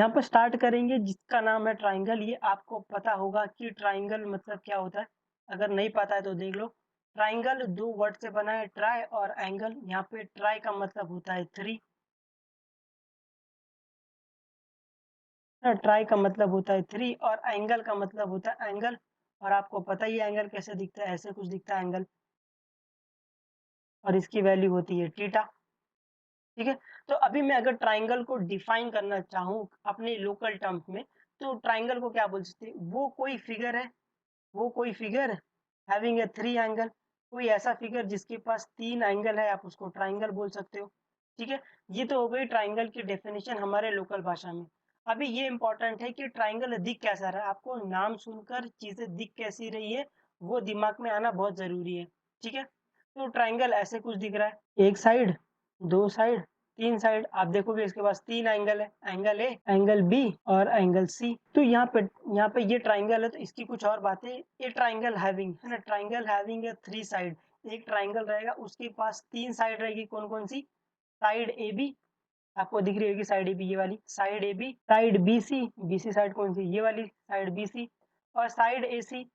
यहाँ पर स्टार्ट करेंगे जिसका नाम है ट्राइंगल। ये आपको पता होगा कि ट्राइंगल मतलब क्या होता है, अगर नहीं पता है तो देख लो। ट्राइंगल दो वर्ड से बना है, ट्राई और एंगल। यहाँ पे ट्राई का मतलब होता है थ्री, ट्राई का मतलब होता है थ्री, और एंगल का मतलब होता है एंगल। और आपको पता ही है एंगल कैसे दिखता है, ऐसे कुछ दिखता है एंगल, और इसकी वैल्यू होती है थीटा। ठीक है, तो अभी मैं अगर ट्राइंगल को डिफाइन करना चाहूँ अपने लोकल टर्म्स में, तो ट्राइंगल को क्या बोल सकते हैं, वो कोई फिगर है, वो कोई figure having a three angle, कोई ऐसा फिगर जिसके पास तीन एंगल है, आप उसको ट्राइंगल बोल सकते हो। ठीक है, ये तो हो गई ट्राइंगल की डेफिनेशन हमारे लोकल भाषा में। अभी ये इंपॉर्टेंट है कि ट्राइंगल दिख कैसा रहा है, आपको नाम सुनकर चीजें दिख कैसी रही है वो दिमाग में आना बहुत जरूरी है। ठीक है, तो ट्राइंगल ऐसे कुछ दिख रहा है, एक साइड, दो साइड, तीन साइड। आप देखोगे इसके पास तीन एंगल है, एंगल ए, एंगल बी और एंगल सी। तो यहाँ पे ये ट्राइंगल है, तो इसकी कुछ और बातें। ये ट्राइंगल हैविंग है ना, ट्राइंगल हैविंग है थ्री साइड। एक ट्राइंगल रहेगा उसके पास तीन साइड रहेगी, कौन कौन सी, साइड ए बी, आपको दिख रही होगी साइड ए बी, ये वाली side A B, side B C, B C side कौन सी, ये वाली साइड बी सी, और साइड ए सी।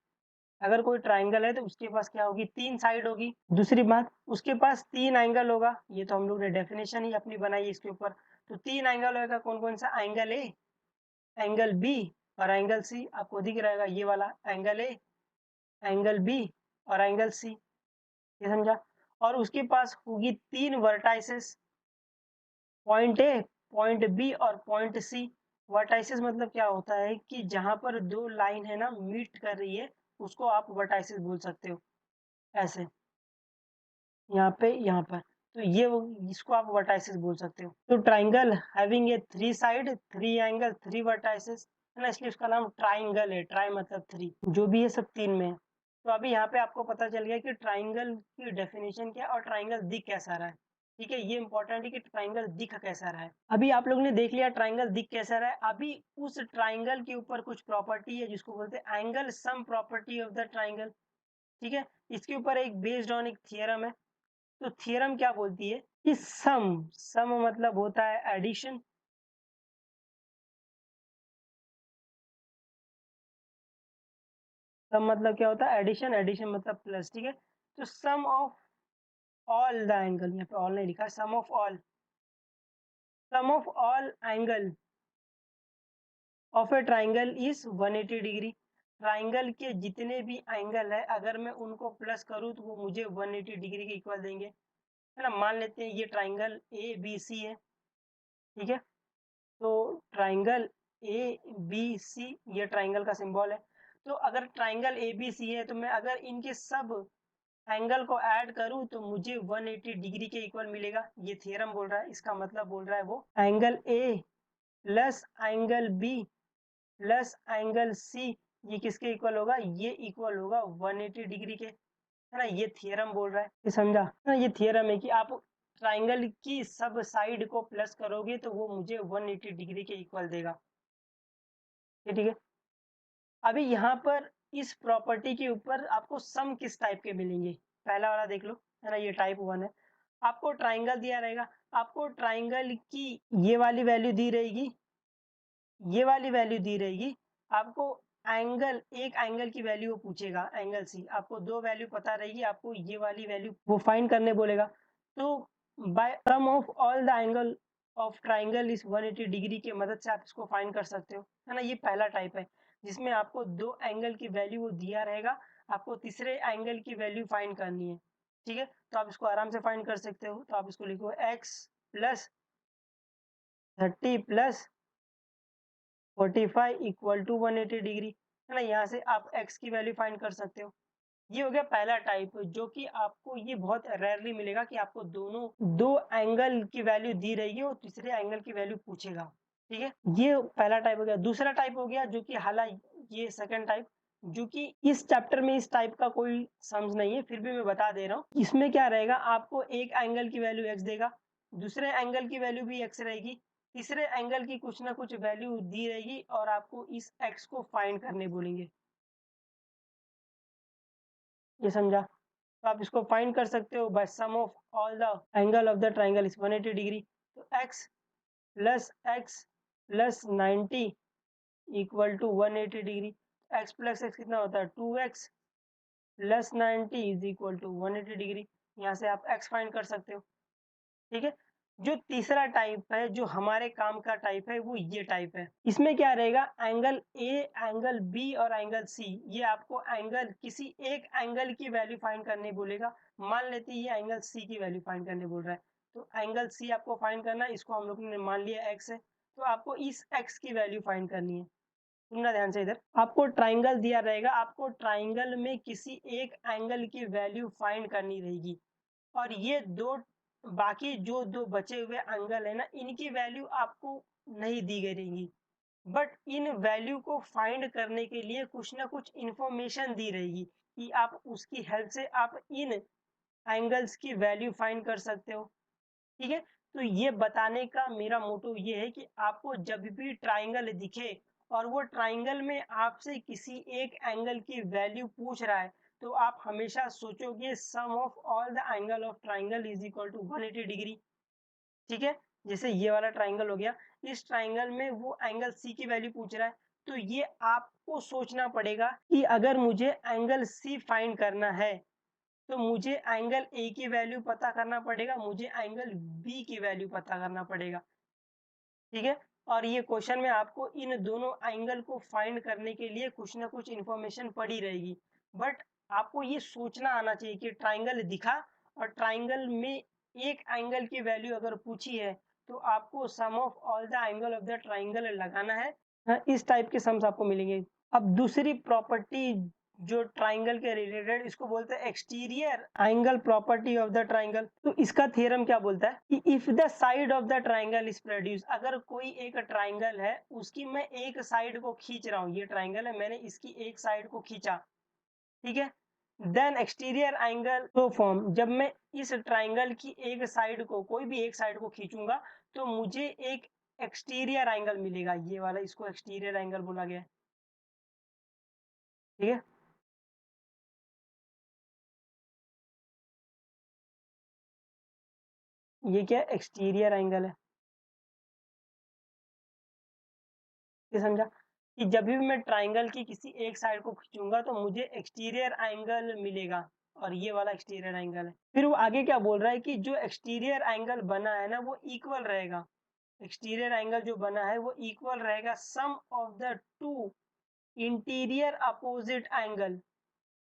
अगर कोई ट्राइंगल है तो उसके पास क्या होगी, तीन साइड होगी। दूसरी बात, उसके पास तीन एंगल होगा, ये तो हम लोग ने डेफिनेशन ही अपनी बनाई है इसके ऊपर। तो तीन एंगल होगा, कौन कौन सा, एंगल ए, एंगल बी और एंगल सी। आपको दिख रहेगा ये वाला एंगल ए, एंगल बी और एंगल सी, ये समझा। और उसके पास होगी तीन vertices, point A, point B और पॉइंट सी। वर्टाइसेस मतलब क्या होता है कि जहां पर दो लाइन है ना मीट कर रही है, उसको आप वर्टाइसेस बोल सकते हो, ऐसे, यहाँ पे, यहाँ पर। तो ये इसको आप वर्टाइसेस बोल सकते हो। तो triangle having a three side, three angle, three vertices है ना, इसलिए उसका नाम ट्राइंगल है। ट्राई मतलब थ्री, जो भी है सब तीन में है। तो अभी यहाँ पे आपको पता चल गया कि ट्राइंगल की डेफिनेशन क्या है और ट्राइंगल दिख कैसा रहा है। ठीक है, ये इंपॉर्टेंट है कि ट्राइंगल दिख कैसा रहा है। अभी आप लोगों ने देख लिया ट्राइंगल दिख कैसा रहा है। अभी उस ट्राइंगल के ऊपर कुछ प्रॉपर्टी है जिसको बोलते हैं angle sum property of the triangle. ठीक है, इसके ऊपर एक बेस्ड ऑन एक थियरम है। तो थ्योरम क्या बोलती है कि सम, सम मतलब होता है एडिशन, सम मतलब क्या होता है, एडिशन, एडिशन मतलब प्लस। ठीक है, तो sum of all the angle, यहाँ पे ऑल नहीं लिखा है, sum of all, sum of all angle of a triangle is 180 degree. Triangle के जितने भी एंगल है अगर मैं उनको प्लस करूँ तो वो मुझे 180 डिग्री के इक्वल देंगे, है ना। मान लेते हैं ये ट्राइंगल ए बी सी है। ठीक है, तो ट्राइंगल ए बी सी, ये ट्राइंगल का सिंबल है। तो अगर ट्राइंगल ए बी सी है तो मैं अगर इनके सब एंगल को ऐड करूं तो मुझे 180 डिग्री के इक्वल मिलेगा। ये थ्योरम बोल रहा है, इसका मतलब बोल रहा है वो angle A plus angle B plus angle C, ये किसके इक्वल होगा, ये इक्वल होगा 180 डिग्री के, है ना। ये थ्योरम बोल रहा है, ये समझा ना। ये थ्योरम है कि आप ट्राइंगल की सब साइड को प्लस करोगे तो वो मुझे 180 डिग्री के इक्वल देगा। ये ठीक है। अभी यहाँ पर इस प्रॉपर्टी के ऊपर आपको सम किस टाइप के मिलेंगे, पहला वाला देख लो, है ना, ये टाइप वन है। आपको ट्राइंगल दिया रहेगा, आपको ट्राइंगल की ये वाली वैल्यू दी रहेगी, ये वाली वैल्यू दी रहेगी। आपको एंगल, एक एंगल की वैल्यू वो पूछेगा, एंगल सी, आपको दो वैल्यू पता रहेगी, आपको ये वाली वैल्यू वो फाइंड करने बोलेगा। तो by sum of all the angle of triangle is 180 degree की मदद से आप इसको फाइंड कर सकते हो, है ना। ये पहला टाइप है जिसमें आपको दो एंगल की वैल्यू वो दिया रहेगा, आपको तीसरे एंगल की वैल्यू फाइंड करनी है। ठीक है, तो आप इसको आराम से फाइंड कर सकते हो। तो आप इसको लिखो x plus 30 plus 45 equal to 180 degree, है ना। यहाँ से आप x की वैल्यू फाइंड कर सकते हो। ये हो गया पहला टाइप, जो कि आपको ये बहुत रेयरली मिलेगा कि आपको दोनों दो एंगल की वैल्यू दी रहेगी और तीसरे एंगल की वैल्यू पूछेगा। ठीक है, ये पहला टाइप हो गया। दूसरा टाइप हो गया जो कि हालांकि ये सेकंड टाइप, जो कि इस चैप्टर में इस टाइप का कोई समझ नहीं है, फिर भी मैं बता दे रहा हूँ। इसमें क्या रहेगा, आपको एक एंगल की वैल्यू x देगा, दूसरे एंगल की वैल्यू भी x रहेगी, तीसरे एंगल की कुछ ना कुछ वैल्यू दी रहेगी और आपको इस x को फाइंड करने बोलेंगे। ये समझा। तो आप इसको फाइंड कर सकते हो by sum of all the angle of the triangle is 180 degree. तो x plus x plus 90 equal to 180 degree. X plus x कितना होता है 2x plus 90 is equal to 180 degree. यहाँ से आप x फाइंड कर सकते हो। ठीक है। जो तीसरा टाइप है, जो हमारे काम का टाइप है, वो ये टाइप है। इसमें क्या रहेगा, एंगल ए, एंगल बी और एंगल सी, ये आपको एंगल, किसी एक एंगल की वैल्यू फाइंड करने बोलेगा। मान लेते हैं ये एंगल सी की वैल्यू फाइंड करने बोल रहा है, तो एंगल सी आपको फाइंड करना है। इसको हम लोग ने मान लिया एक्स है, तो आपको इस एक्स की वैल्यू फाइंड करनी है। सुनना ध्यान से, इधर आपको ट्राइंगल दिया रहेगा, आपको ट्राइंगल में किसी एक एंगल की वैल्यू फाइंड करनी रहेगी, और ये दो, बाकी जो दो बचे हुए एंगल है ना, इनकी वैल्यू आपको नहीं दी गई रहेगी, बट इन वैल्यू को फाइंड करने के लिए कुछ ना कुछ इंफॉर्मेशन दी रहेगी, कि आप उसकी हेल्प से आप इन एंगल्स की वैल्यू फाइंड कर सकते हो। ठीक है। तो ये बताने का मेरा मोटो ये है कि आपको जब भी ट्राइंगल दिखे और वो ट्राइंगल में आपसे किसी एक एंगल की वैल्यू पूछ रहा है, तो आप हमेशा सोचोगे sum of all the angle of triangle is equal to 180 degree. ठीक है। जैसे ये वाला ट्राइंगल हो गया, इस ट्राइंगल में वो एंगल सी की वैल्यू पूछ रहा है, तो ये आपको सोचना पड़ेगा कि अगर मुझे एंगल सी फाइंड करना है, तो मुझे एंगल ए की वैल्यू पता करना पड़ेगा, मुझे एंगल बी की वैल्यू पता करना पड़ेगा। ठीक है। और ये क्वेश्चन में आपको इन दोनों एंगल को फाइंड करने के लिए कुछ ना कुछ इंफॉर्मेशन पड़ी रहेगी, बट आपको ये सोचना आना चाहिए कि ट्राइंगल दिखा और ट्राइंगल में एक एंगल की वैल्यू अगर पूछी है, तो आपको sum of all the angle of the triangle लगाना है। हाँ, इस टाइप के सम्स आपको मिलेंगे। अब दूसरी प्रॉपर्टी जो ट्राइंगल के रिलेटेड, इसको बोलते हैं exterior angle property of the triangle. तो इसका थ्योरम क्या बोलता है कि if the side of the triangle is produce, अगर कोई एक ट्राइंगल है, उसकी मैं एक साइड को खींच रहा हूँ, ये ट्राइंगल है, मैंने इसकी एक साइड को खींचा, ठीक है, देन एक्सटीरियर एंगल तो फॉर्म, जब मैं इस ट्राइंगल की एक साइड को, कोई भी एक साइड को खींचूंगा, तो मुझे एक एक्सटीरियर एंगल मिलेगा, ये वाला, इसको एक्सटीरियर एंगल बोला गया है। ठीक है। ये क्या एक्सटीरियर एंगल है, ये समझा, कि जब भी मैं ट्राइंगल की किसी एक साइड को खींचूंगा, तो मुझे एक्सटीरियर एंगल मिलेगा, और ये वाला एक्सटीरियर एंगल है। फिर वो आगे क्या बोल रहा है कि जो एक्सटीरियर एंगल बना है ना, वो इक्वल रहेगा, एक्सटीरियर एंगल जो बना है वो इक्वल रहेगा sum of the two interior opposite angle.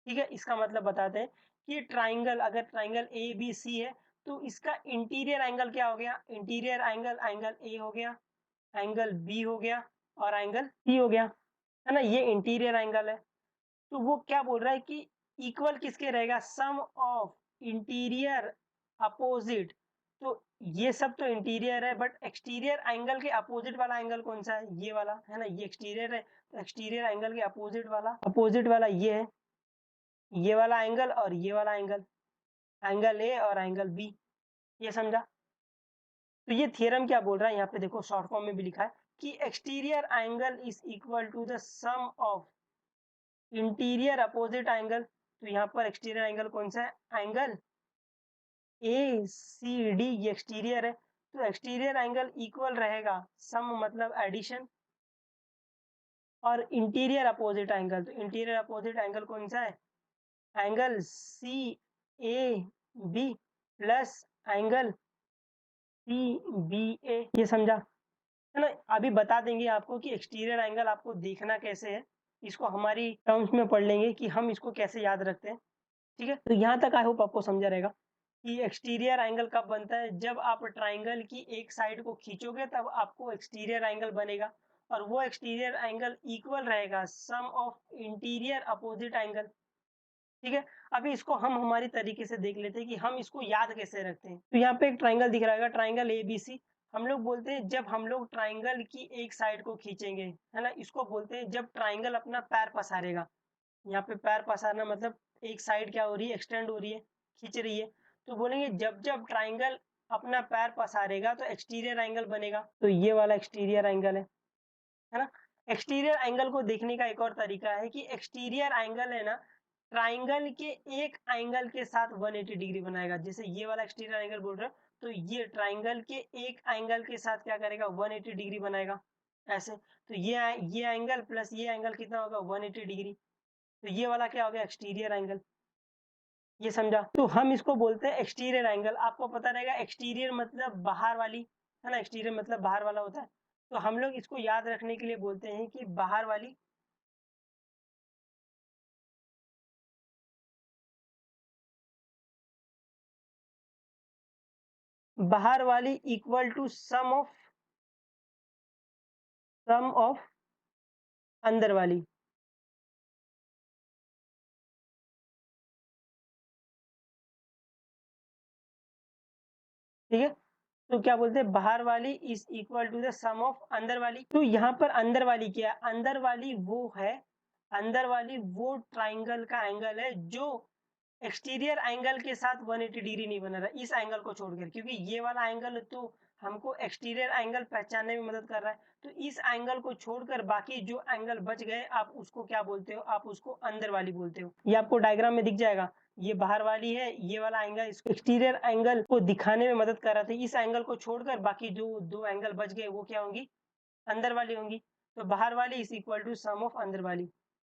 ठीक है। इसका मतलब बताते हैं कि ट्राइंगल, अगर ट्राइंगल ए बी सी है, तो इसका इंटीरियर एंगल क्या हो गया, इंटीरियर एंगल, एंगल ए हो गया, एंगल बी हो गया, और एंगल सी हो गया, है ना, ये इंटीरियर एंगल है। तो वो क्या बोल रहा है कि इक्वल किसके रहेगा, सम ऑफ इंटीरियर अपोजिट। तो ये सब तो इंटीरियर है, बट एक्सटीरियर एंगल के अपोजिट वाला एंगल कौन सा है, ये वाला है ना, ये एक्सटीरियर है, तो एक्सटीरियर एंगल के अपोजिट वाला ये है, ये वाला एंगल और ये वाला एंगल, एंगल ए और एंगल बी। ये समझा। तो ये थ्योरम क्या बोल रहा है, यहाँ पे देखो शॉर्ट फॉर्म में भी लिखा है कि exterior angle is equal to the sum of interior opposite angle. तो यहाँ पर एक्सटीरियर एंगल कौन सा है, एंगल ए सी डी, ये एक्सटीरियर है, तो एक्सटीरियर एंगल इक्वल रहेगा, सम मतलब एडिशन, और इंटीरियर अपोजिट एंगल, तो इंटीरियर अपोजिट एंगल कौन सा है, angle C A B plus angle C B A. ये समझा, है ना। अभी बता देंगे आपको कि एक्सटीरियर एंगल आपको देखना कैसे है, इसको हमारी टर्म्स में पढ़ लेंगे कि हम इसको कैसे याद रखते हैं। ठीक है। तो यहाँ तक आई होप आपको समझा रहेगा कि एक्सटीरियर एंगल कब बनता है, जब आप ट्राइंगल की एक साइड को खींचोगे, तब आपको एक्सटीरियर एंगल बनेगा, और वो एक्सटीरियर एंगल इक्वल रहेगा sum of interior opposite angle. ठीक है। अभी इसको हम हमारी तरीके से देख लेते हैं कि हम इसको याद कैसे रखते हैं। तो यहाँ पे एक ट्राइंगल दिख रहा है, ट्राइंगल ए बी सी। हम लोग बोलते हैं जब हम लोग ट्राइंगल की एक साइड को खींचेंगे, है ना, इसको बोलते हैं जब ट्राइंगल अपना पैर पसारेगा। यहाँ पे पैर पसारना मतलब एक साइड क्या हो रही है, एक्सटेंड हो रही है, खींच रही है। तो बोलेंगे जब जब ट्राइंगल अपना पैर पसारेगा, तो एक्सटीरियर एंगल बनेगा, तो ये वाला एक्सटीरियर एंगल है ना। एक्सटीरियर एंगल को देखने का एक और तरीका है कि एक्सटीरियर एंगल है ना, ट्राइंगल के एक एंगल के साथ 180 डिग्री बनाएगा। जैसे ये वाला एक्सटीरियर एंगल बोल रहा है, तो ये ट्राइंगल के एक एंगल के साथ क्या करेगा, 180 डिग्री बनाएगा। ऐसे। तो ये एंगल प्लस ये एंगल कितना होगा 180 डिग्री। तो ये वाला क्या हो गया एक्सटीरियर एंगल। ये समझा। तो हम इसको बोलते हैं एक्सटीरियर एंगल। आपको पता रहेगा एक्सटीरियर मतलब बाहर वाली, है ना, एक्सटीरियर मतलब बाहर वाला होता है। तो हम लोग इसको याद रखने के लिए बोलते हैं कि बाहर वाली, बाहर वाली इक्वल टू सम ऑफ अंदर वाली। ठीक है। तो क्या बोलते हैं बाहर वाली is equal to the sum of अंदर वाली। तो यहाँ पर अंदर वाली क्या है, अंदर वाली वो है, अंदर वाली वो ट्राइंगल का एंगल है जो एक्सटीरियर एंगल के साथ 180 डिग्री नहीं बना रहा, इस एंगल को छोड़कर, क्योंकि ये वाला एंगल तो हमको एक्सटीरियर एंगल पहचानने में मदद कर रहा है। तो इस एंगल को छोड़कर बाकी जो एंगल बच गए आप उसको क्या बोलते हो, आप उसको अंदर वाली बोलते हो। ये आपको डायग्राम में दिख जाएगा। ये बाहर वाली है, ये वाला एंगल इसको एक्सटीरियर एंगल को दिखाने में मदद कर रहा था। इस एंगल को छोड़कर बाकी जो दो एंगल बच गए वो क्या होंगी, अंदर वाली होंगी। तो बाहर वाली is equal to some of अंदर वाली,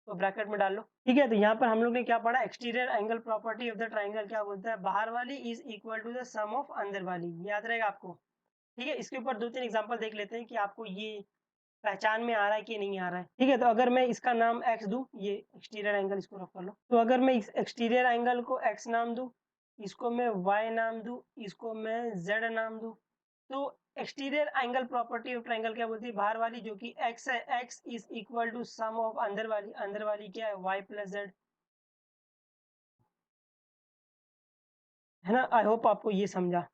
तो ब्रैकेट में डाल लो। ठीक है। तो यहाँ पर हम लोग ने क्या पढ़ा, exterior angle property of the triangle क्या बोलता है, बाहर वाली is equal to the sum of अंदर वाली। याद रहेगा आपको। ठीक है। इसके ऊपर 2-3 एग्जांपल देख लेते हैं कि आपको ये पहचान में आ रहा है कि नहीं आ रहा है। ठीक है। तो अगर मैं इसका नाम x दूं, ये एक्सटीरियर एंगल इसको रख कर लो। तो अगर मैं इस एक्सटीरियर एंगल को x नाम दूं, इसको मैं y नाम दूं, इसको मैं z नाम दूं, तो exterior angle property of triangle क्या बोलती है, बाहर वाली जो कि x है, x is equal to some of अंदर वाली, अंदर वाली क्या है y प्लस z, है ना। आई होप आपको ये समझा।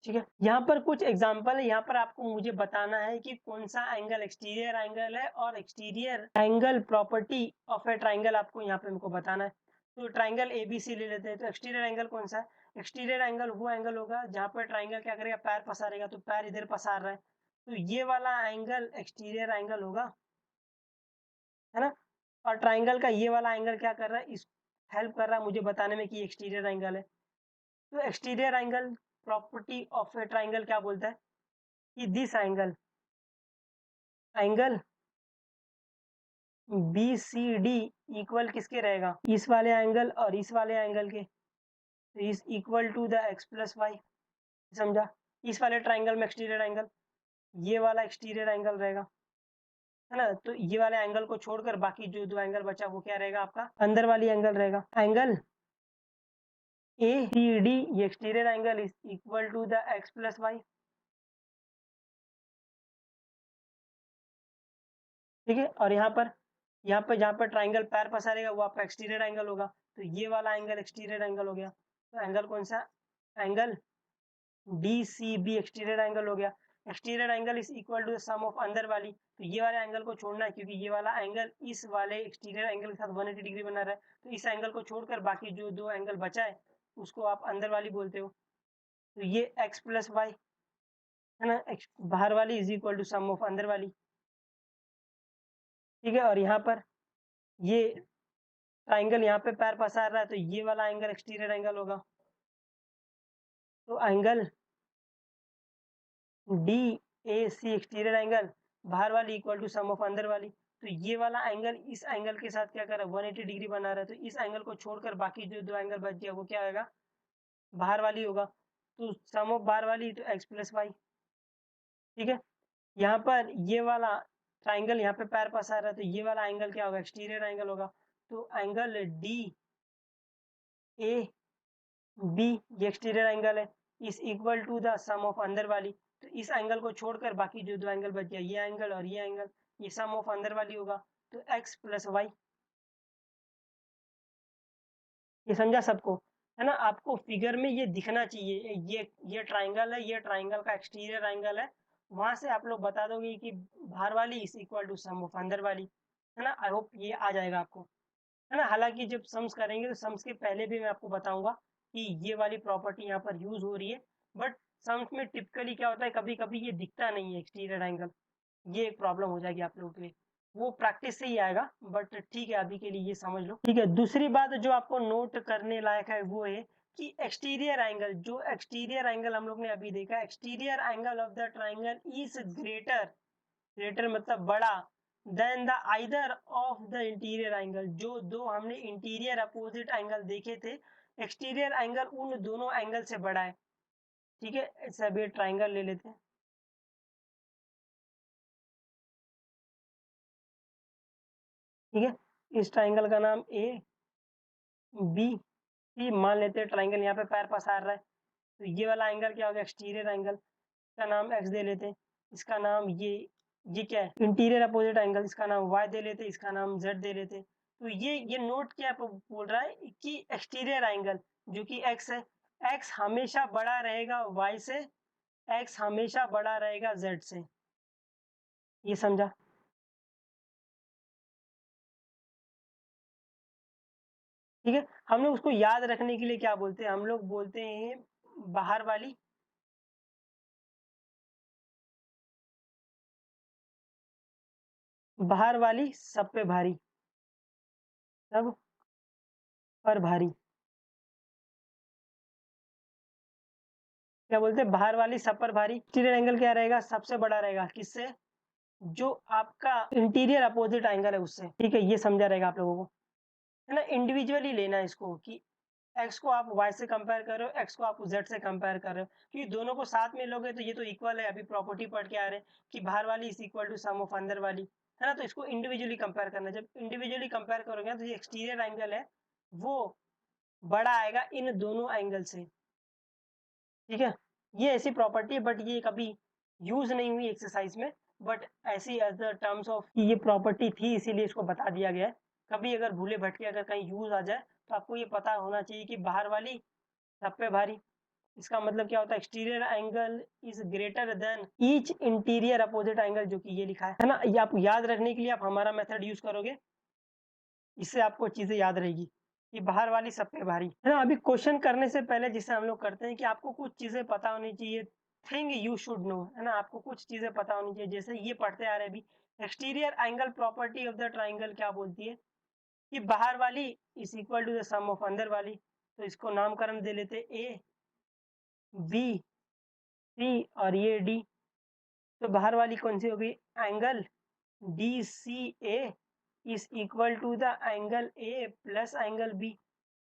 ठीक है। यहाँ पर कुछ एग्जांपल है, यहाँ पर आपको मुझे बताना है कि कौन सा एंगल एक्सटीरियर एंगल है और exterior angle property of a triangle आपको यहाँ पे हमको बताना है। तो ट्राइंगल एबीसी ले लेते हैं। तो एक्सटीरियर एंगल कौन सा है, एक्सटीरियर एंगल वो एंगल होगा जहाँ पर ट्राइंगल क्या करेगा, पैर पसारेगा। तो पैर इधर पसार रहा है, तो ये वाला एंगल एक्सटीरियर एंगल होगा, है ना। और ट्राइंगल का ये वाला एंगल क्या कर रहा है, इस हेल्प कर रहा है मुझे बताने में कि एक्सटीरियर एंगल है। तो exterior angle property of a triangle क्या बोलता है कि this angle B C D equal किसके रहेगा, इस वाले एंगल और इस वाले एंगल के। तो is equal to the x plus y. समझा। इस वाले ट्राइंगल में एक्सटीरियर एंगल, ये वाला एक्सटीरियर एंगल रहेगा, है ना। तो ये वाले एंगल को छोड़कर बाकी जो दो एंगल बचा वो क्या रहेगा, आपका अंदर वाली एंगल रहेगा। एंगल ए सी डी ये exterior angle is equal to the x plus y. ठीक है। और यहाँ पर जहाँ पर ट्राइंगल पैर पसारेगा वो आपका एक्सटीरियर एंगल होगा। तो ये वाला एंगल एक्सटीरियर एंगल हो गया। तो एंगल कौन सा, angle D C B exterior angle हो गया। Exterior angle is equal to some of अंदर वाली। तो ये वाला एंगल को छोड़ना है क्योंकि ये वाला एंगल इस वाले एक्सटीरियर एंगल के साथ 180 डिग्री बना रहा है। तो इस एंगल को छोड़कर बाकी जो दो एंगल बचा है उसको आप अंदर वाली बोलते हो। तो ये एक्स प्लस वाई, है ना, बाहर वाली is equal to some of अंदर वाली। ठीक है। और यहाँ पर ये ट्राइंगल यहाँ पे पैर पसार रहा है, तो ये वाला एंगल एक्सटीरियर एंगल होगा। तो angle D A C exterior angle, बाहर वाली इक्वल टू सम ऑफ अंदर वाली। तो ये वाला एंगल इस एंगल के साथ क्या कर रहा है, 180 डिग्री बना रहा है। तो इस एंगल को छोड़कर बाकी जो दो एंगल बच गया वो क्या आएगा, बाहर वाली होगा। तो सम ऑफ बाहर वाली तो एक्स प्लस वाई। ठीक है। यहाँ पर ये वाला ट्राइंगल यहाँ पे पैर पसार रहा है, तो ये वाला एंगल क्या होगा, एक्सटीरियर एंगल होगा। तो एंगल डी ए बी ये एक्सटीरियर एंगल है, is equal to the sum of अंदर वाली। तो इस एंगल को छोड़कर बाकी जो दो एंगल बच गया, ये एंगल और ये एंगल, ये सम ऑफ अंदर वाली होगा। तो एक्स प्लस वाई। ये समझा सबको, है ना। आपको फिगर में ये दिखना चाहिए, ये ट्राइंगल है, ये ट्राइंगल का एक्सटीरियर एंगल है। वहां से आप लोग बता दोगे कि बाहर वाली is equal to some of अंदर वाली, है ना। आई होप ये आ जाएगा आपको, है ना। हालांकि जब सम्स करेंगे तो सम्स के पहले भी मैं आपको बताऊंगा कि ये वाली प्रॉपर्टी यहाँ पर यूज हो रही है। बट सम्स में टिपिकली क्या होता है, कभी कभी ये दिखता नहीं है एक्सटीरियर एंगल, ये एक प्रॉब्लम हो जाएगी आप लोगों के लिए। वो प्रैक्टिस से ही आएगा, बट ठीक है अभी के लिए ये समझ लो। ठीक है। दूसरी बात जो आपको नोट करने लायक है वो है कि एक्सटीरियर एंगल, जो एक्सटीरियर एंगल हम लोग ने अभी देखा, exterior angle of the triangle is greater, greater मतलब बड़ा, than the either of the interior angle, जो दो हमने इंटीरियर अपोजिट एंगल देखे थे, एक्सटीरियर एंगल उन दोनों एंगल से बड़ा है। ठीक है, ऐसा भी ट्राइंगल ले लेते हैं। ठीक है, इस ट्राइंगल का नाम ए बी सी मान लेते हैं। ट्राइंगल यहाँ पे पैर पसार रहा है, तो ये वाला एंगल क्या होगा, एक्सटीरियर एंगल, इसका नाम एक्स दे लेते हैं। इसका नाम ये क्या है, इंटीरियर अपोजिट एंगल, इसका नाम वाई दे लेते, इसका नाम जेड दे लेते। तो ये नोट क्या बोल रहा है कि एक्सटीरियर एंगल जो कि एक्स है, एक्स हमेशा बड़ा रहेगा वाई से, एक्स हमेशा बड़ा रहेगा जेड से। ये समझा? ठीक है, हम लोग उसको याद रखने के लिए क्या बोलते हैं, हम लोग बोलते हैं बाहर वाली, बाहर वाली सब पे भारी, सब पर भारी। क्या बोलते हैं, बाहर वाली सब पर भारी। एक्सटीरियर एंगल क्या रहेगा, सबसे बड़ा रहेगा किससे, जो आपका इंटीरियर अपोजिट एंगल है उससे। ठीक है, ये समझा रहेगा आप लोगों को, है ना। इंडिविजुअली लेना है इसको कि एक्स को आप वाई से कंपेयर कर रहे हो, एक्स को आप जेड से कंपेयर कर रहे हो, क्योंकि दोनों को साथ में लोगे तो ये तो इक्वल है। अभी प्रॉपर्टी पढ़ के आ रहे हैं कि बाहर वाली is equal to some of अंदर वाली, है ना। तो इसको इंडिविजुअली कंपेयर करना, जब इंडिविजुअली कंपेयर करोगे तो ये एक्सटीरियर एंगल है वो बड़ा आएगा इन दोनों एंगल से। ठीक है, ये ऐसी प्रॉपर्टी है, बट ये कभी यूज नहीं हुई एक्सरसाइज में, बट ऐसी एज द टर्म्स ऑफ ये प्रॉपर्टी थी, इसीलिए इसको बता दिया गया है। कभी अगर भूले भटके अगर कहीं यूज आ जाए तो आपको ये पता होना चाहिए कि बाहर वाली सब पे भारी, इसका मतलब क्या होता है, exterior angle is greater than each interior opposite angle, जो कि ये लिखा है ना। ये आप याद रखने के लिए आप हमारा मेथड यूज करोगे, इससे आपको चीजें याद रहेगी कि बाहर वाली सब पे भारी, है ना। अभी क्वेश्चन करने से पहले जिसे हम लोग करते हैं कि आपको कुछ चीजें पता होनी चाहिए, थिंग यू शुड नो, है ना। आपको कुछ चीजें पता होनी चाहिए, जैसे ये पढ़ते आ रहे हैं अभी, exterior angle property of the triangle क्या बोलती है कि बाहर वाली is equal to the sum of अंदर वाली। तो इसको नामकरण दे लेते ए बी सी और ये डी। तो बाहर वाली कौन सी होगी, angle D C A is equal to the angle A plus angle B,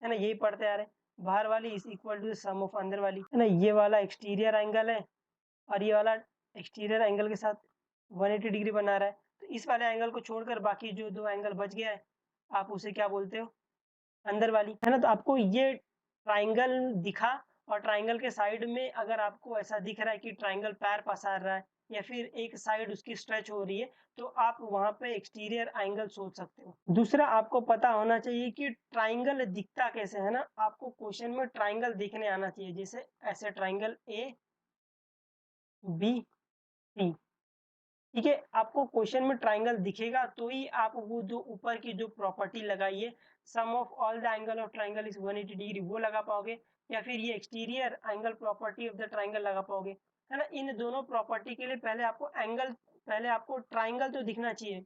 है ना। यही पढ़ते आ रहे हैं, बाहर वाली is equal to some of अंदर वाली, है ना। ये वाला एक्सटीरियर एंगल है और ये वाला एक्सटीरियर एंगल के साथ 180 डिग्री बना रहा है। तो इस वाले एंगल को छोड़कर बाकी जो दो एंगल बच गया है आप उसे क्या बोलते हो, अंदर वाली, है ना। तो आपको ये ट्राइंगल दिखा और ट्राइंगल के साइड में अगर आपको ऐसा दिख रहा है कि ट्राइंगल पैर पसार रहा है या फिर एक साइड उसकी स्ट्रेच हो रही है, तो आप वहां पे एक्सटीरियर एंगल सोच सकते हो। दूसरा आपको पता होना चाहिए कि ट्राइंगल दिखता कैसे है ना, आपको क्वेश्चन में ट्राइंगल दिखने आना चाहिए, जैसे ऐसे ट्राइंगल ए बी सी। ठीक है, आपको क्वेश्चन में ट्राइंगल दिखेगा तो ही आप वो जो ऊपर की जो प्रॉपर्टी लगाई है, sum of all the angle of triangle is 180 degree, वो लगा पाओगे, या फिर ये exterior angle property of the triangle लगा पाओगे, है ना। इन दोनों प्रॉपर्टी के लिए पहले आपको ट्राइंगल तो दिखना चाहिए।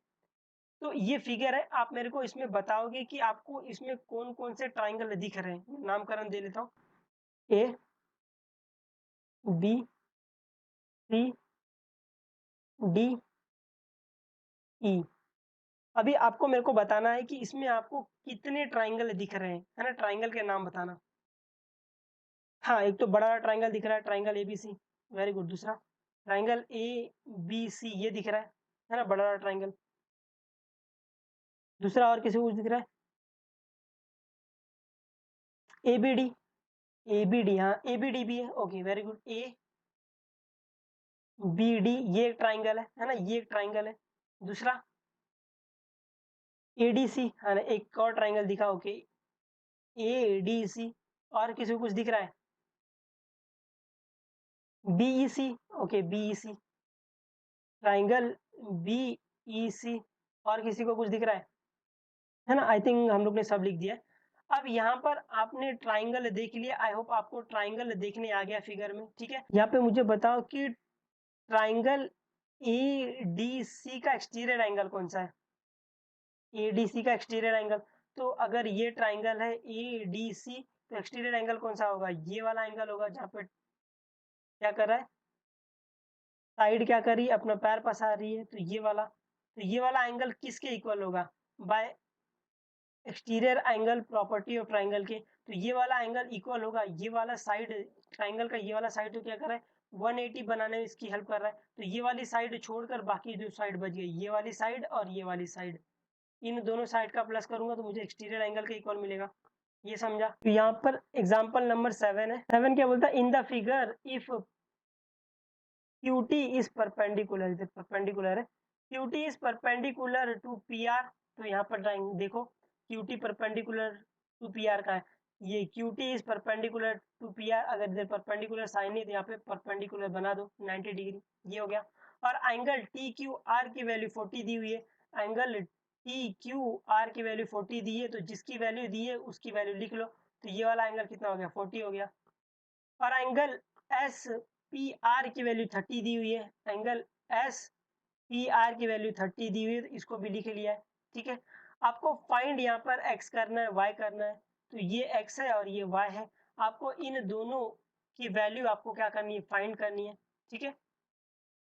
तो ये फिगर है, आप मेरे को इसमें बताओगे कि आपको इसमें कौन कौन से ट्राइंगल दिख रहे हैं। नामकरण दे लेता हूँ, A B C D E. अभी आपको मेरे को बताना है कि इसमें आपको कितने ट्राइंगल दिख रहे हैं, है ना। ट्राइंगल के नाम बताना। हाँ, एक तो बड़ा ट्राइंगल दिख रहा है, ट्राइंगल एबीसी, वेरी गुड। दूसरा ट्राइंगल ए बी सी ये दिख रहा है ना, बड़ा ट्राइंगल। दूसरा और किसी को कुछ दिख रहा है, A B D, A B D, हाँ ए बी डी भी है, okay very good. A B D ये एक ट्राइंगल है ना, ये एक ट्राइंगल है। दूसरा ए डी सी, है ना, एक और ट्राइंगल दिखा, ओके ए डी सी। और किसी को कुछ दिख रहा है, B E C, okay B E C, triangle B E C. और किसी को कुछ दिख रहा है ना। आई थिंक हम लोग ने सब लिख दिया है। अब यहाँ पर आपने ट्राइंगल देख लिया, आई होप आपको ट्राइंगल देखने आ गया फिगर में। ठीक है, यहाँ पे मुझे बताओ कि ट्राइंगल ए डी सी का एक्सटीरियर एंगल कौन सा है, ए डी सी का एक्सटीरियर एंगल। तो अगर ये ट्राइंगल है ए डी सी, तो एक्सटीरियर एंगल कौन सा होगा, ये वाला एंगल होगा जहाँ पे क्या कर रहा है, साइड क्या कर रही है, अपना पैर पसार रही है, तो ये वाला एंगल किसके इक्वल होगा, bye exterior angle property of triangle के। तो ये वाला एंगल इक्वल होगा, ये वाला साइड ट्राइंगल का ये वाला साइड तो क्या कर रहा है, 180 बनाने में इसकी हेल्प कर रहा है, तो ये वाली साइड छोड़कर बाकी जो साइड बच गई, ये वाली साइड और ये वाली साइड, इन दोनों साइड का प्लस करूंगा तो मुझे एक्सटीरियर एंगल के इक्वल मिलेगा। ये समझा। तो यहाँ पर एग्जाम्पल नंबर 7 है। 7 क्या बोलता है, in the figure if QT is perpendicular, perpendicular है, QT is perpendicular to PR। तो यहाँ पर ड्राइंग देखो, QT परपेंडिकुलर टू PR का है, ये QT is perpendicular to PR, अगर इधर परपेंडिकुलर साइन नहीं तो यहाँ पे परपेंडिकुलर बना दो 90 डिग्री, ये हो गया। और एंगल TQR की वैल्यू 40 दी हुई है, एंगल TQR की वैल्यू 40 दी है, तो जिसकी वैल्यू दी है उसकी वैल्यू लिख लो, तो ये वाला एंगल कितना हो गया, 40 हो गया। और एंगल SPR की वैल्यू 30 दी हुई है, एंगल SPR की वैल्यू 30 दी हुई है, तो इसको भी लिख लिया है। ठीक है, आपको फाइंड यहाँ पर x करना है, y करना है, तो ये x है और ये y है, आपको इन दोनों की वैल्यू आपको क्या करनी है, फाइंड करनी है। ठीक है,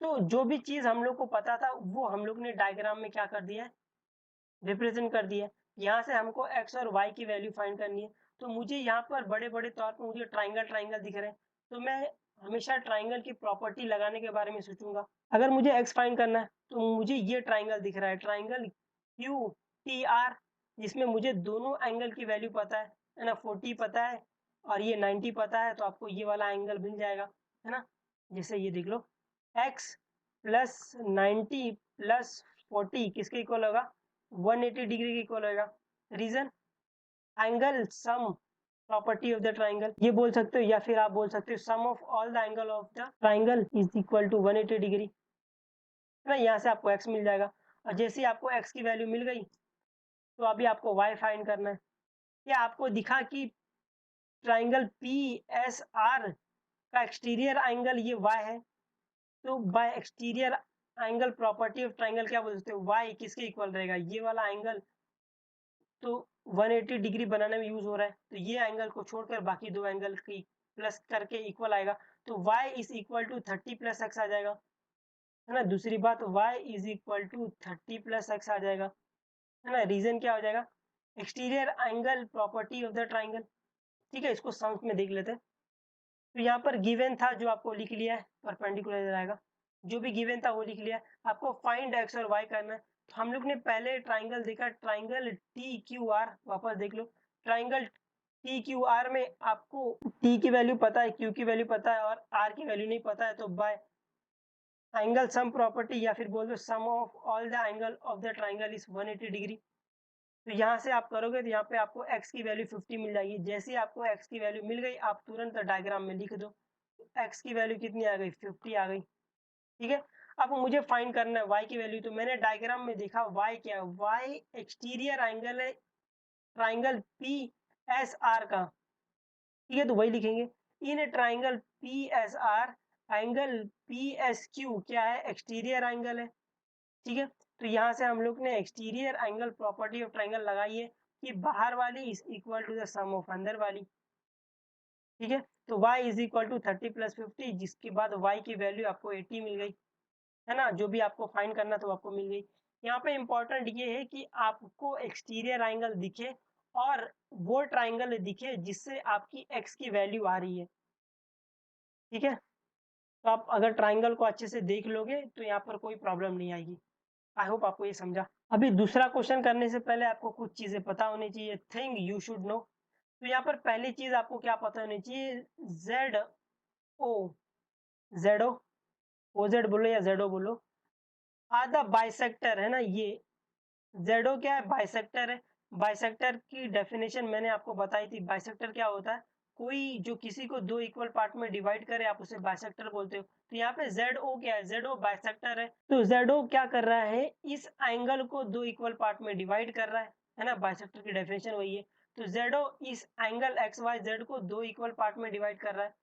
तो जो भी चीज हम लोग को पता था वो हम लोग ने डायग्राम में क्या कर दिया है, रिप्रेजेंट कर दिया है। यहाँ से हमको x और y की वैल्यू फाइंड करनी है, तो मुझे यहाँ पर बड़े बड़े तौर पर मुझे ट्राइंगल दिख रहे हैं, तो मैं हमेशा ट्राइंगल की प्रॉपर्टी लगाने के बारे में सोचूंगा। अगर मुझे x फाइंड करना है तो मुझे ये ट्राइंगल दिख रहा है, ट्राइंगल QTR, जिसमें मुझे दोनों एंगल की वैल्यू पता है ना, 40 पता है और ये 90 पता है, तो आपको ये वाला एंगल मिल जाएगा, है ना। जैसे ये देख लो, x प्लस 90 प्लस 40 किसके इक्वल होगा, 180 डिग्री के इक्वल होगा। Reason, angle sum property of the triangle, ये बोल सकते हो, या फिर आप बोल सकते हो sum of all the angle of the triangle is equal to 180 degree, है ना। यहाँ से आपको x मिल जाएगा, और जैसे ही आपको x की वैल्यू मिल गई तो अभी आपको y फाइंड करना है। क्या आपको दिखा कि ट्राइंगल PSR का एक्सटीरियर एंगल ये y है, तो bye exterior angle property of triangle क्या बोल सकते हो, y किसके इक्वल रहेगा, ये वाला एंगल तो 180 डिग्री बनाने में यूज हो रहा है, तो ये एंगल को छोड़कर बाकी दो एंगल की प्लस करके इक्वल आएगा, तो y is equal to 30 plus x आ जाएगा, है ना। दूसरी बात, y is equal to 30 plus x आ जाएगा, है ना। रीजन क्या हो जाएगा, exterior angle property of the triangle. ठीक है, इसको सम्स में देख लेते हैं। तो यहाँ पर गिवन था जो आपको लिख लिया है, परपेंडिकुलर आएगा, जो भी गिवन था वो लिख लिया। आपको फाइंड x और y करना है, तो हम लोग ने पहले ट्राइंगल देखा, ट्राइंगल TQR, वापस देख लो, ट्राइंगल TQR में आपको t की वैल्यू पता है, q की वैल्यू पता है और r की वैल्यू नहीं पता है, तो बाय एंगल सम प्रॉपर्टी या फिर बोल दो sum of all the angle of the triangle is 180 degree. तो यहाँ से आप करोगे तो यहाँ पे आपको x की वैल्यू 50 मिल जाएगी। जैसे ही आपको x की वैल्यू मिल गई, आप तुरंत डायग्राम में लिख दो, x की वैल्यू कितनी आ गई, 50 आ गई। ठीक है, अब मुझे फाइंड करना है y की वैल्यू, तो मैंने डायग्राम में देखा y क्या है, y एक्सटीरियर एंगल है ट्राइंगल PSR का। ठीक है, तो वही लिखेंगे, in triangle PSR angle PSQ क्या है, एक्सटीरियर एंगल है। ठीक है, तो यहाँ से हम लोग ने exterior angle property of triangle लगाई है कि बाहर वाली is equal to the sum of अंदर वाली। ठीक है, तो y is equal to 30 plus 50, जिसके बाद y की वैल्यू आपको 80 मिल गई, है ना। जो भी आपको फाइंड करना तो आपको मिल गई। यहाँ पे इंपॉर्टेंट ये है कि आपको एक्सटीरियर एंगल दिखे और वो ट्राइंगल दिखे जिससे आपकी x की वैल्यू आ रही है। ठीक है, तो आप अगर ट्राइंगल को अच्छे से देख लोगे तो यहाँ पर कोई प्रॉब्लम नहीं आएगी। आई होप आपको ये समझा। अभी दूसरा क्वेश्चन करने से पहले आपको कुछ चीजें पता होनी चाहिए, थिंग यू शुड नो। तो यहाँ पर पहली चीज आपको क्या पता होनी चाहिए, जेड ओ, जेडो, ओ जेड बोलो या जेडो बोलो, आधा बाइसेक्टर है ना। ये जेडो क्या है, बाइसेक्टर है। बाइसेक्टर की डेफिनेशन मैंने आपको बताई थी। बाइसेक्टर क्या होता है, कोई जो किसी को दो इक्वल पार्ट में डिवाइड करे आप उसे बाइसेक्टर बोलते हो। तो यहाँ पे जेड ओ क्या है, जेड ओ बाइसेक्टर है। तो जेड ओ क्या कर रहा है, इस एंगल को दो इक्वल पार्ट में डिवाइड कर रहा है ना। बाइसेक्टर की डेफिनेशन वही है। तो जेड ओ इस एंगल एक्स वाई जेड को दो इक्वल पार्ट में डिवाइड कर रहा है,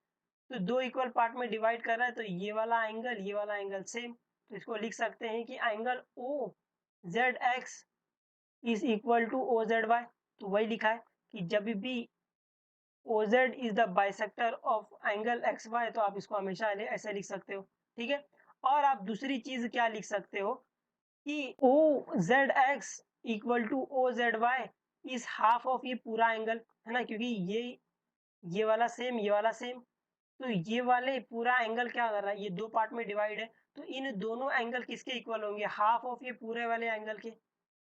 तो दो इक्वल पार्ट में डिवाइड कर रहा है, तो ये वाला एंगल सेम, तो इसको लिख सकते हैं कि angle O Z X is equal to O Z Y. तो वही लिखा है कि जब भी OZ is the bisector of angle XY, तो आप इसको हमेशा ऐसे लिख सकते हो, ठीक है। और आप दूसरी चीज क्या लिख सकते हो कि OZX equal to OZY is half of ये पूरा एंगल, है ना, क्योंकि ये वाला सेम, ये वाला सेम, तो ये वाले पूरा एंगल क्या कर रहा है, ये दो पार्ट में डिवाइड है, तो इन दोनों एंगल किसके इक्वल होंगे, हाफ ऑफ ये पूरे वाले एंगल के।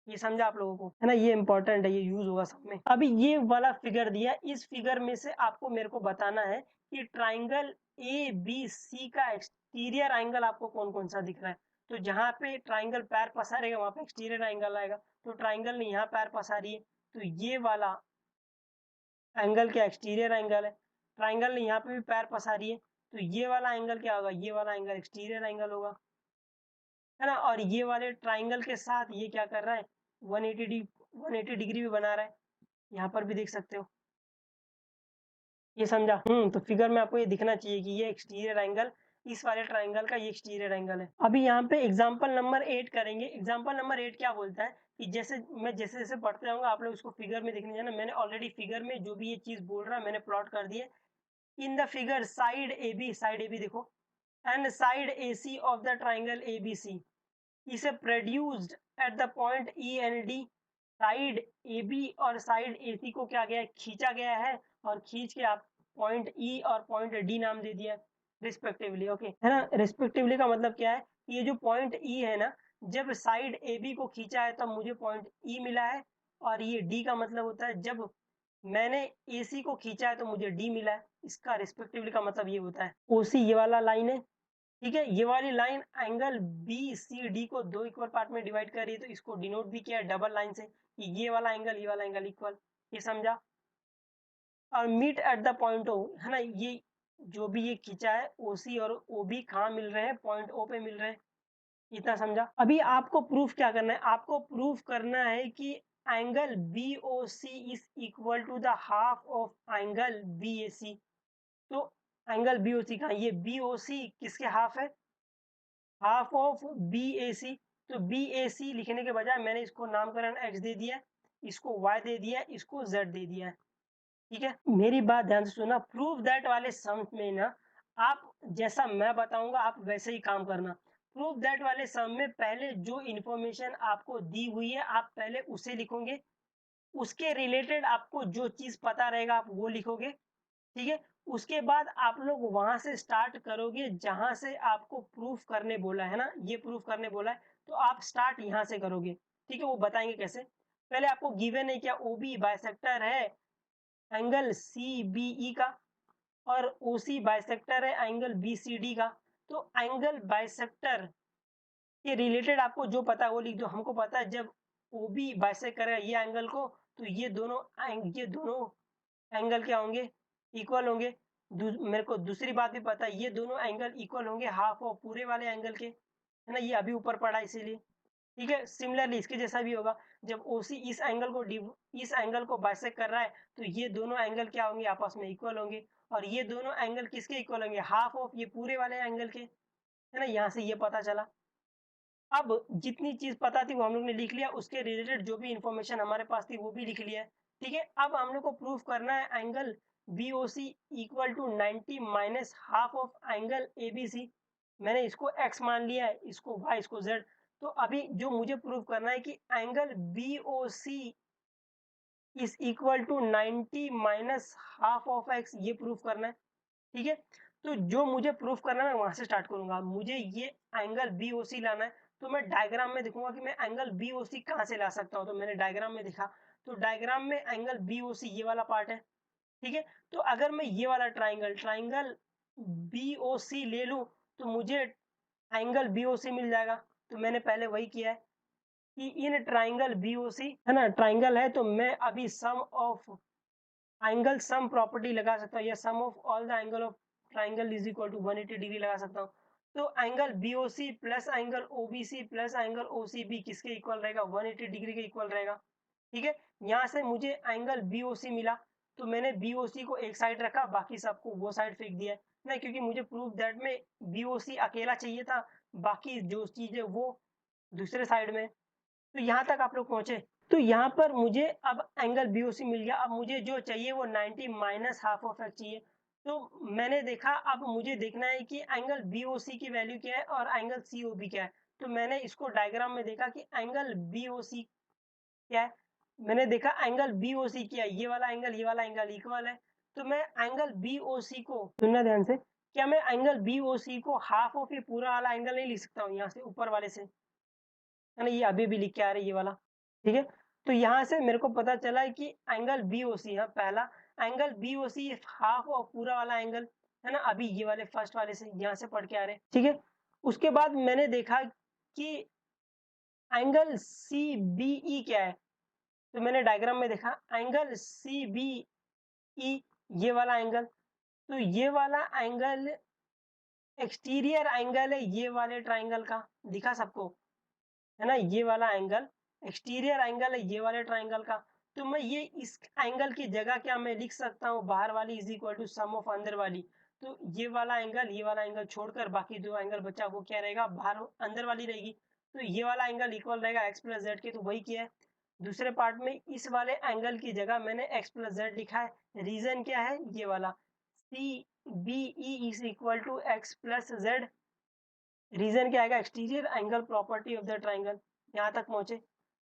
ये समझा आप लोगों को, है ना, ये इंपॉर्टेंट है, ये यूज होगा सब में। अभी ये वाला फिगर दिया, इस फिगर में से आपको मेरे को बताना है कि ट्राइंगल ABC का एक्सटीरियर एंगल आपको कौन कौन सा दिख रहा है। तो जहां पे ट्राइंगल पैर पसारेगा वहां पे एक्सटीरियर एंगल आएगा, तो ट्राइंगल ने यहाँ पैर पसारी है, तो ये वाला एंगल क्या एक्सटीरियर एंगल है। ट्राइंगल ने यहाँ पे भी पैर पसारी है, तो ये वाला एंगल क्या होगा, ये वाला एंगल एक्सटीरियर एंगल होगा, है ना। और ये वाले ट्राइंगल के साथ ये क्या कर रहा है, 180 डिग्री भी बना रहा है, यहाँ पर भी देख सकते हो। ये समझा? तो फिगर में आपको ये दिखना चाहिए कि ये एक्सटीरियर एंगल इस वाले ट्राइंगल का ये एक्सटीरियर एंगल है। अभी यहाँ पे एग्जांपल नंबर 8 करेंगे। एग्जांपल नंबर 8 क्या बोलता है कि जैसे मैं जैसे जैसे पढ़ते जाऊंगा आप लोग इसको फिगर में देखने जाना। मैंने ऑलरेडी फिगर में जो भी ये चीज बोल रहा है मैंने प्लॉट कर दिया। इन द फिगर साइड AB देखो, and side AC of the triangle ABC इसे produced at the point E and D। Side AB और साइड AC को क्या गया है, खींचा गया है, और खींच के आप पॉइंट E और पॉइंट D नाम दे दिया रिस्पेक्टिवली, ओके, है ना। रिस्पेक्टिवली का मतलब क्या है, ये जो पॉइंट E है ना, जब साइड AB को खींचा है तब मुझे पॉइंट E मिला है, और ये D का मतलब होता है जब मैंने AC को खींचा है तो मुझे D मिला है। इसका रिस्पेक्टिवली का मतलब ये होता है। OC ये वाला लाइन है, ठीक है, ये वाली लाइन एंगल BCD को दो इक्वल पार्ट में डिवाइड कर रही है, तो इसको डिनोट भी किया है डबल लाइन से कि ये वाला एंगल ये वाला एंगल इक्वल। ये समझा? और meet at the point O, है ना, ये जो भी ये खींचा है OC और OB कहाँ मिल रहे हैं, पॉइंट O पे मिल रहे हैं। इतना समझा? अभी आपको प्रूफ क्या करना है, आपको प्रूफ करना है कि angle BOC is equal to the half of angle BAC। तो एंगल BOC कहाँ, ये BOC किसके हाफ है, हाफ ऑफ BAC। तो BAC लिखने के बजाय मैंने इसको नामकरण x दे दिया, इसको y दे दिया, इसको z दे दिया, ठीक है। मेरी बात ध्यान से सुना, प्रूफ दैट वाले सम में ना आप जैसा मैं बताऊंगा आप वैसे ही काम करना। प्रूफ दैट वाले सम में पहले जो इंफॉर्मेशन आपको दी हुई है आप पहले उसे लिखोगे, उसके रिलेटेड आपको जो चीज पता रहेगा आप वो लिखोगे, ठीक है। उसके बाद आप लोग वहां से स्टार्ट करोगे जहां से आपको प्रूफ करने बोला है ना, ये प्रूफ करने बोला है, तो आप स्टार्ट यहां से करोगे, ठीक है। वो बताएंगे कैसे। पहले आपको गिवन है क्या, OB बाइसेक्टर है एंगल CBE का, और OC बाइसेक्टर है एंगल BCD का। तो एंगल बाइसेक्टर के रिलेटेड आपको जो पता है वो लिख दो। हमको पता है जब OB बाइसेक्ट करेगा ये एंगल को, तो ये दोनों एंगल क्या होंगे, इक्वल होंगे। मेरे को दूसरी बात भी पता है, ये दोनों एंगल इक्वल होंगे हाफ ऑफ पूरे वाले एंगल के, है ना, ये अभी ऊपर पड़ा इसीलिए, ठीक है। सिमिलरली इसके जैसा भी होगा, जब OC इस एंगल को बाइसेक्ट कर रहा है तो ये दोनों एंगल क्या होंगे, आपस में इक्वल होंगे, और ये दोनों एंगल किसके इक्वल होंगे, हाफ ऑफ ये पूरे वाले एंगल के, है ना। यहाँ से ये पता चला। अब जितनी चीज पता थी वो हम लोग ने लिख लिया, उसके रिलेटेड जो भी इंफॉर्मेशन हमारे पास थी वो भी लिख लिया है, ठीक है। अब हम लोग को प्रूफ करना है angle BOC equal to 90 minus half of angle ABC। मैंने इसको x मान लिया है, इसको y, इसको z। तो अभी जो मुझे प्रूफ करना है कि angle BOC is equal to 90 minus half of x, ये प्रूफ करना है, ठीक है। तो जो मुझे प्रूफ करना है मैं वहां से स्टार्ट करूंगा। मुझे ये एंगल BOC लाना है, तो मैं डायग्राम में दिखूंगा कि मैं एंगल BOC कहाँ से ला सकता हूँ। तो मैंने डायग्राम में दिखा, तो डायग्राम में एंगल BOC ये वाला पार्ट है, ठीक है। तो अगर मैं ये वाला ट्राइंगल BOC ले लूं तो मुझे एंगल BOC मिल जाएगा। तो मैंने पहले वही किया है कि इन ट्राइंगल BOC, है ना, ट्राइंगल है, तो मैं अभी sum of angle sum property लगा सकता हूँ, या sum of all the angle of triangle is equal to 180 degree लगा सकता हूँ। तो angle BOC plus angle OBC plus angle OCB किसके इक्वल रहेगा, 180 डिग्री के इक्वल रहेगा, ठीक है। यहाँ से मुझे एंगल BOC मिला, तो मैंने BOC को एक साइड रखा, बाकी सबको वो साइड फेंक दिया ना, क्योंकि मुझे प्रूफ दैट में BOC अकेला चाहिए था, बाकी जो चीज है वो दूसरे साइड में। तो यहाँ तक आप लोग पहुंचे। तो यहाँ पर मुझे अब एंगल बीओसी मिल गया। अब मुझे जो चाहिए वो 90 माइनस हाफ ऑफ एक्स चाहिए। तो मैंने देखा, अब मुझे देखना है कि एंगल बीओसी की वैल्यू क्या है और एंगल सीओबी क्या है। तो मैंने इसको डायग्राम में देखा कि एंगल बीओसी क्या है। मैंने देखा एंगल बीओसी क्या है, ये वाला एंगल इक्वल है। तो मैं एंगल बीओसी को, सुनना ध्यान से, क्या मैं एंगल बीओसी को हाफ ऑफ ये पूरा वाला एंगल नहीं लिख सकता हूँ यहाँ से, ऊपर वाले से, है ना, ये अभी भी लिख के आ रही है ये वाला, ठीक है। तो यहाँ से मेरे को पता चला है कि एंगल बीओसी, हाँ पहला एंगल बीओसी हाफ ऑफ पूरा वाला एंगल, है ना, अभी ये वाले फर्स्ट वाले से यहाँ से पढ़ के आ रहे हैं, ठीक है। उसके बाद मैंने देखा कि एंगल सी बी ई क्या है। तो मैंने डायग्राम में देखा एंगल सी बी ई, ये वाला एंगल, तो ये वाला एंगल एक्सटीरियर एंगल है ये वाले ट्राइंगल का, दिखा सबको, है ना, ये वाला एंगल एक्सटीरियर एंगल है ये वाले ट्राइंगल का। तो मैं ये इस एंगल की जगह क्या मैं लिख सकता हूँ, बाहर वाली is equal to some of अंदर वाली। तो ये वाला एंगल छोड़कर बाकी दो एंगल बचा वो क्या रहेगा, बाहर अंदर वाली रहेगी। तो ये वाला एंगल इक्वल रहेगा एक्स प्लस जेड के, तो वही किया है। दूसरे पार्ट में इस वाले एंगल की जगह मैंने एक्स प्लस जेड लिखा है। रीजन क्या है, ये वाला C B E is equal to x plus z. Reason क्या आएगा, exterior angle property of the triangle. यहाँ तक पहुंचे।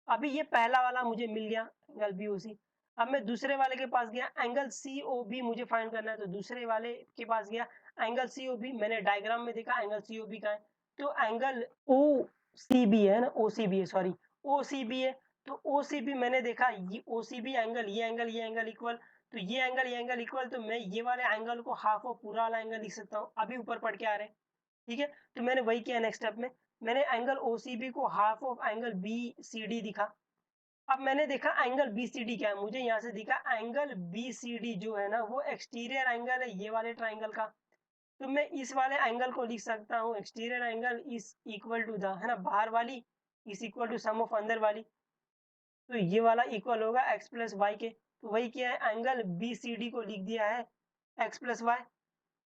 अभी ये पहला वाला मुझे मिल गया एंगल बीओसी। अब मैं दूसरे वाले के पास गया, एंगल सीओबी मुझे फाइंड करना है, तो दूसरे वाले के पास गया, एंगल सीओबी मैंने डायग्राम में देखा एंगल सीओबी का है। तो एंगल ओ सी बी है ना, ओ सी बी है, सॉरी ओ सी बी है। तो ओ सी बी मैंने देखा, ये ओ सी बी एंगल, ये एंगल इक्वल, तो ये एंगल इक्वल, तो मैं ये वाले एंगल को हाफ ऑफ पूरा वाला एंगल लिख सकता हूँ, अभी ऊपर पढ़ के आ रहे हैं, ठीक है। तो मैंने वही किया नेक्स्ट स्टेप में, मैंने एंगल ओसीबी को half of angle B C D दिखा। अब मैंने देखा एंगल बी सी डी क्या है, मुझे यहाँ से दिखा एंगल बी सी डी जो है ना वो एक्सटीरियर एंगल है ये वाले ट्राइंगल का। तो मैं इस वाले एंगल को लिख सकता हूँ exterior angle is equal to the, है ना, बाहर वाली is equal to some of अंदर वाली। तो ये वाला इक्वल होगा एक्स प्लस वाई के। तो वही किया है, एंगल बी सी डी को लिख दिया है एक्स प्लस वाई।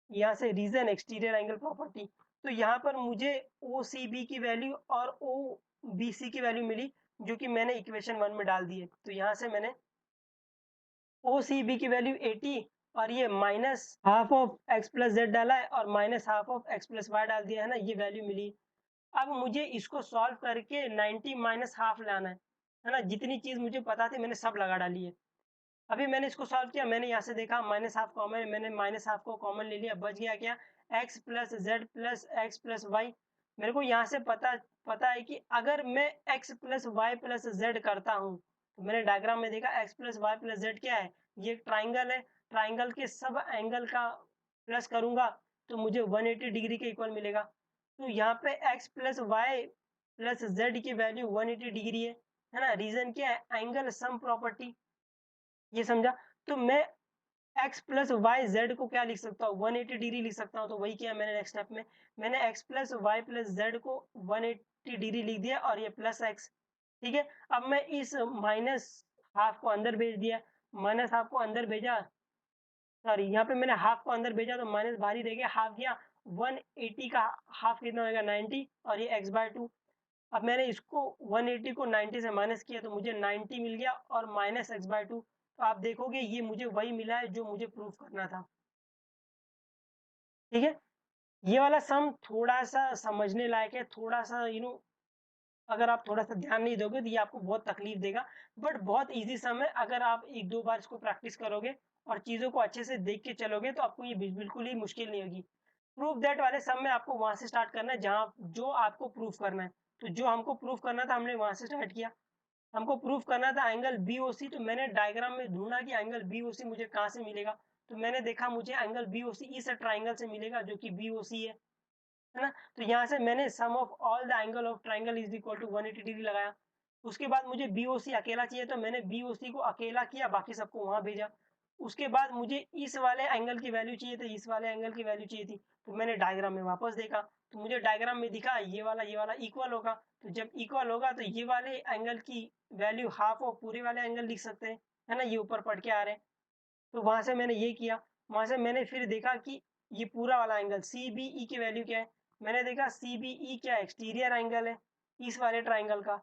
यहाँ से रीजन एक्सटीरियर एंगल प्रॉपर्टी। तो यहाँ पर मुझे ओ सी बी की वैल्यू और ओ बी सी की वैल्यू मिली, जो कि मैंने इक्वेशन 1 में डाल दी है। तो यहाँ से मैंने ओ सी बी की वैल्यू 80 और ये minus half of x plus z डाला है और minus half of x plus y डाल दिया है ना, ये वैल्यू मिली। अब मुझे इसको सॉल्व करके 90 माइनस हाफ लाना है ना, जितनी चीज मुझे पता थी मैंने सब लगा डाली है। अभी मैंने इसको सॉल्व किया, मैंने यहाँ से देखा माइनस हाफ कॉमन है, मैंने माइनस हाफ को कॉमन ले लिया, बच गया क्या, x plus z plus x plus y. मेरे को यहाँ से पता पता है कि अगर मैं x plus y plus z करता हूँ, तो मैंने डायग्राम में देखा x plus y plus z क्या है, ये एक ट्राइंगल है, ट्राइंगल के सब एंगल का प्लस करूंगा तो मुझे 180 डिग्री के इक्वल मिलेगा। तो यहाँ पे x plus y plus z की वैल्यू 180 डिग्री है ना। रीजन क्या है, एंगल सम प्रॉपर्टी, ये समझा। तो मैं x प्लस वाई जेड को क्या लिख सकता हूँ, 180 डिग्री लिख सकता हूँ। तो वही किया मैंने नेक्स्ट स्टेप में, मैंने x plus y plus z को 180 डिग्री लिख दिया और ये प्लस x, ठीक है। अब मैं इस माइनस हाफ को अंदर भेज दिया, माइनस हाफ को अंदर भेजा, सॉरी यहाँ पे मैंने हाफ को अंदर भेजा तो माइनस बाहर ही रह गया, हाफ गया, 180 का हाफ कितना होगा 90 और ये x बाय 2। अब मैंने इसको 180 को 90 से माइनस किया तो मुझे 90 मिल गया और माइनस एक्स बाय 2। तो आप देखोगे ये मुझे वही मिला है जो मुझे प्रूफ करना था, ठीक है। ये वाला सम थोड़ा सा समझने लायक है, थोड़ा सा अगर आप थोड़ा सा ध्यान नहीं दोगे तो ये आपको बहुत तकलीफ देगा, बट बहुत इजी सम है। अगर आप एक दो बार इसको प्रैक्टिस करोगे और चीजों को अच्छे से देख के चलोगे तो आपको ये बिल्कुल ही मुश्किल नहीं होगी। प्रूफ दैट वाले सम में आपको वहां से स्टार्ट करना है जहां जो आपको प्रूफ करना है। तो जो हमको प्रूफ करना था हमने वहां से स्टार्ट किया, हमको प्रूफ करना था एंगल बीओसी। तो मैंने डायग्राम में ढूंढा कि एंगल बीओसी मुझे कहाँ से मिलेगा। तो मैंने देखा मुझे एंगल बीओसी इस ट्राइंगल से मिलेगा जो कि बीओसी है ना। तो यहाँ से मैंने sum of all the angle of triangle is equal to 180 degree लगाया। उसके बाद मुझे बीओसी अकेला चाहिए तो मैंने बीओसी को अकेला किया, बाकी सबको वहां भेजा। उसके बाद मुझे इस वाले एंगल की वैल्यू चाहिए थी, इस वाले एंगल की वैल्यू चाहिए थी, तो मैंने डायग्राम में वापस देखा तो मुझे डायग्राम में दिखा ये वाला इक्वल होगा। तो जब इक्वल होगा तो ये वाले एंगल की वैल्यू हाफ ऑफ पूरे वाले एंगल लिख सकते हैं, है ना, ये ऊपर पढ़ के आ रहे हैं। तो वहां से मैंने ये किया, वहां से मैंने फिर देखा कि ये पूरा वाला एंगल सी बी ई की वैल्यू क्या है। मैंने देखा सी बी ई क्या एक्सटीरियर एंगल है इस वाले ट्राइंगल का,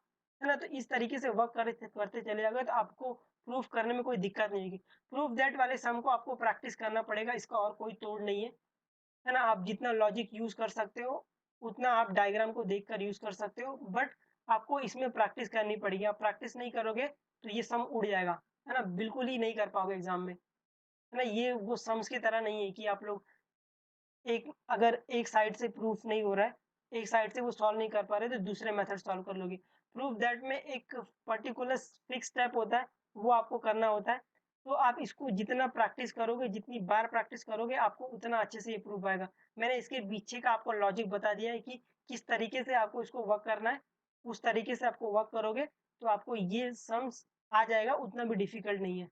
है ना? तो इस तरीके से वर्क करते करते चले जाओगे तो आपको प्रूफ करने में कोई दिक्कत नहीं होगी। प्रूफ दैट वाले सम को आपको प्रैक्टिस करना पड़ेगा, इसका और कोई तोड़ नहीं है ना? आप जितना लॉजिक यूज़ कर सकते हो, उतना आप डायग्राम को देखकर यूज़ कर सकते हो, बट आपको इसमें प्रैक्टिस करनी पड़ेगी। आप प्रैक्टिस नहीं करोगे तो ये सम उड़ जाएगा, है ना? बिल्कुल ही नहीं कर पाओगे एग्ज़ाम में, है ना? ये वो सम्स की तरह नहीं है कि आप लोग अगर एक साइड से प्रूफ नहीं हो रहा है, एक साइड से वो सॉल्व नहीं कर पा रहे, तो दूसरे मेथड सॉल्व कर लोगे। प्रूफ दैट में एक पर्टिकुलर फिक्स स्टेप होता है, वो आपको करना होता है। तो आप इसको जितना प्रैक्टिस करोगे, जितनी बार प्रैक्टिस करोगे, आपको उतना अच्छे से ये प्रूफ आएगा। मैंने इसके पीछे का आपको लॉजिक बता दिया है कि किस तरीके से आपको इसको वर्क करना है। उस तरीके से आपको वर्क करोगे, तो आपको ये सम्स आ जाएगा, उतना भी डिफ़िकल्ट नहीं है।